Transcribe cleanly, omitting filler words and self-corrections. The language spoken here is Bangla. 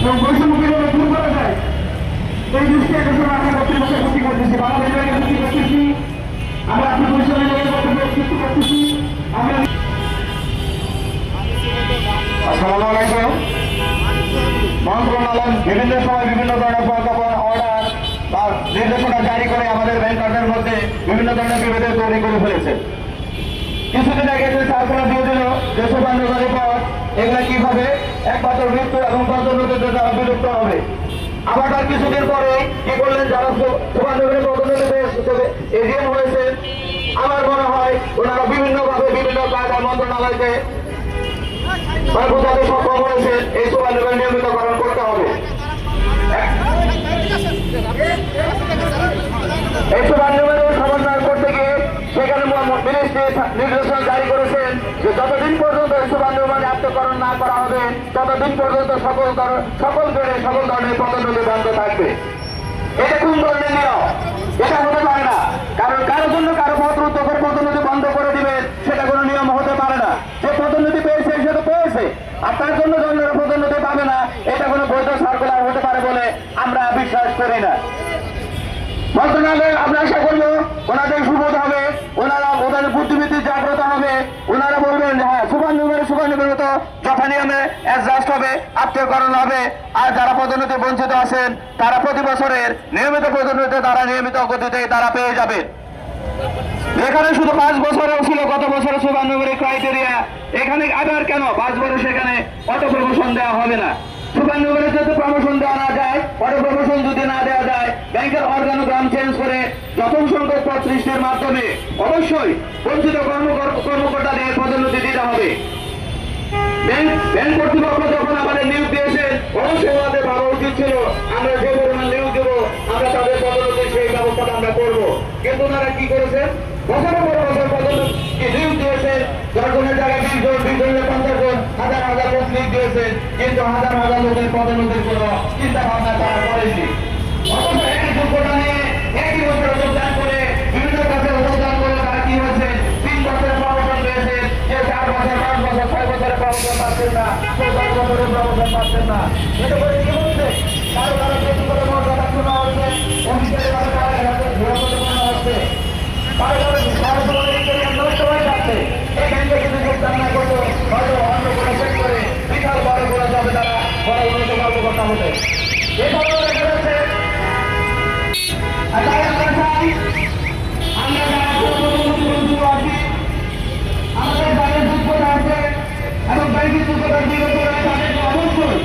এবং বৈষম্য কিভাবে দূর করা যায় এই দৃষ্টি আকর্ষণ আমরা কর্তৃপক্ষের ক্ষতি করতেছি, বাংলাদেশ ব্যাংকের ক্ষতি করতেছি, আমরা আপনি বৈষম্য সৃষ্টি করতেছি। আমরা আসসালামু আলাইকুম। মন্ত্রণালয় বিভিন্ন সময় বিভিন্ন ধরনের প্রজ্ঞাপন, অর্ডার বা নির্দেশনা জারি করে আমাদের ব্যাংকারদের মধ্যে বিভিন্ন ধরনের বিভেদ তৈরি করে ফেলেছে। কিছুদিন আগে যে সার্কুলার দিয়ে দিল যে সুপারভাইজারি পদ, এগুলো কিভাবে একমাত্র মৃত্যু এবং পদোন্নতিতে তারা বিলুপ্ত হবে। আবার তার কিছুদিন পরে কি করলেন, যারা সুপারভাইজারি পদোন্নতিতে এজিএম হয়েছে, আমার মনে হয় ওনারা বিভিন্নভাবে বিভিন্ন কায়দা মন্ত্রণালয়কে বোঝাতে সক্ষম হয়েছে এই সুপারভাইজারি নিয়মিতকরণ করতে হবে। এই সুপারভাইজারি সমন্বয় করতে গিয়ে সেখানে মিনিস্ট্রি নির্দেশনা জারি করেছেন যে যতদিন পর্যন্ত এই সুপারভাইজারি আত্মকরণ না করা হবে ততদিন পর্যন্ত সকল গ্রেডে সকল ধরনের পদোন্নতি বন্ধ থাকবে। এটা কোন ধরনের নিয়ম? এটা হতে পারে না। কারণ কারোর জন্য কারো পদোন্নতি বন্ধ করে দিবেন, সেটা কোনো নিয়ম হতে পারে না। যে পদোন্নতি পেয়েছে সে তো পেয়েছে, আর তার জন্য অন্যরা পদোন্নতি পাবে না, এটা কোনো বৈধ সার্কুলার হতে পারে বলে আমরা বিশ্বাস করি না। মন্ত্রণালয় আমরা আশা করবো ওনাদের সুবোধ হবে, ওনাদের বুদ্ধিবৃত্তি জাগ্রত হবে, ওনারা বলবেন যে হ্যাঁ সুপারভাইজারি তো যথা নিয়মে অ্যাডজাস্ট হবে, আত্মীয়করণ হবে, আর যারা পদোন্নতি বঞ্চিত আছেন তারা প্রতি বছরের নিয়মিত পদোন্নতি তারা নিয়মিত গতিতে তারা পেয়ে যাবে। এখানে শুধু 5 বছরেও ছিল গত বছরের সুপারভাইজারি ক্রাইটেরিয়া, এখানে আবার কেন 5 বছর সেখানে অটো প্রমোশন দেওয়া হবে না? সুপারভাইজারি যদি প্রমোশন দেওয়া না যায়, অটো প্রমোশন যদি না দেওয়া যায়, ব্যাংকের অর্গানোগ্রাম চেঞ্জ করে যথম সংখ্যক পদ সৃষ্টির মাধ্যমে অবশ্যই বঞ্চিত কর্মকর্তাদের পদোন্নতি দিতে হবে। ব্যাংক কর্তৃপক্ষ যখন আমাদের নিয়োগ দিয়েছেন অবশ্যই আমাদের ভাবা উচিত ছিল আমরা যে পরিমাণ নিয়োগ দেবো আমরা তাদের পদোন্নতির সেই ব্যবস্থাটা আমরা করবো। কিন্তু ওনারা কি করেছেন, বছরের পর বছর পদোন্নতি নিয়োগ দিয়েছেন, 10 জনের জায়গায় 20 জন, 20 জনের 50 জন, হাজার হাজার লোক নিয়োগ দিয়েছেন, কিন্তু হাজার হাজার লোকের পদোন্নতির কোনো চিন্তা ভাবনা তারা করেননি। অথচ একই যোগ্যতা নিয়ে একই বছরে যোগদান করে বিভিন্ন কাজে যোগদান করে তারা কি হয়েছে 3 বছরের প্রমোশন পেয়েছে, যে 4 বছর 5 বছর 6 বছরের প্রমোশন পাচ্ছেন না, 10 বছরের প্রমোশন পাচ্ছেন না। এটা করে কি হচ্ছে, কারো কারো ব্যক্তিগত মর্যাদা শোনা হচ্ছে, অফিসের কারো কারো হচ্ছে, কারো কারো নষ্ট হয়ে যাচ্ছে। এখান থেকে যদি যোগদান না করতো হয়তো অন্য কোনো সেক্টরে বিশাল বড় করে যাবে, তারা বড় উন্নত কর্মকর্তা হতে। এভাবেও দেখা যাচ্ছে তাই আমরা চাই আমরা যারা আছি আমাদের যাদের যোগ্যতা আছে এবং ব্যাংকিং যোগ্যতার বিরোধী তাদেরকে অবশ্যই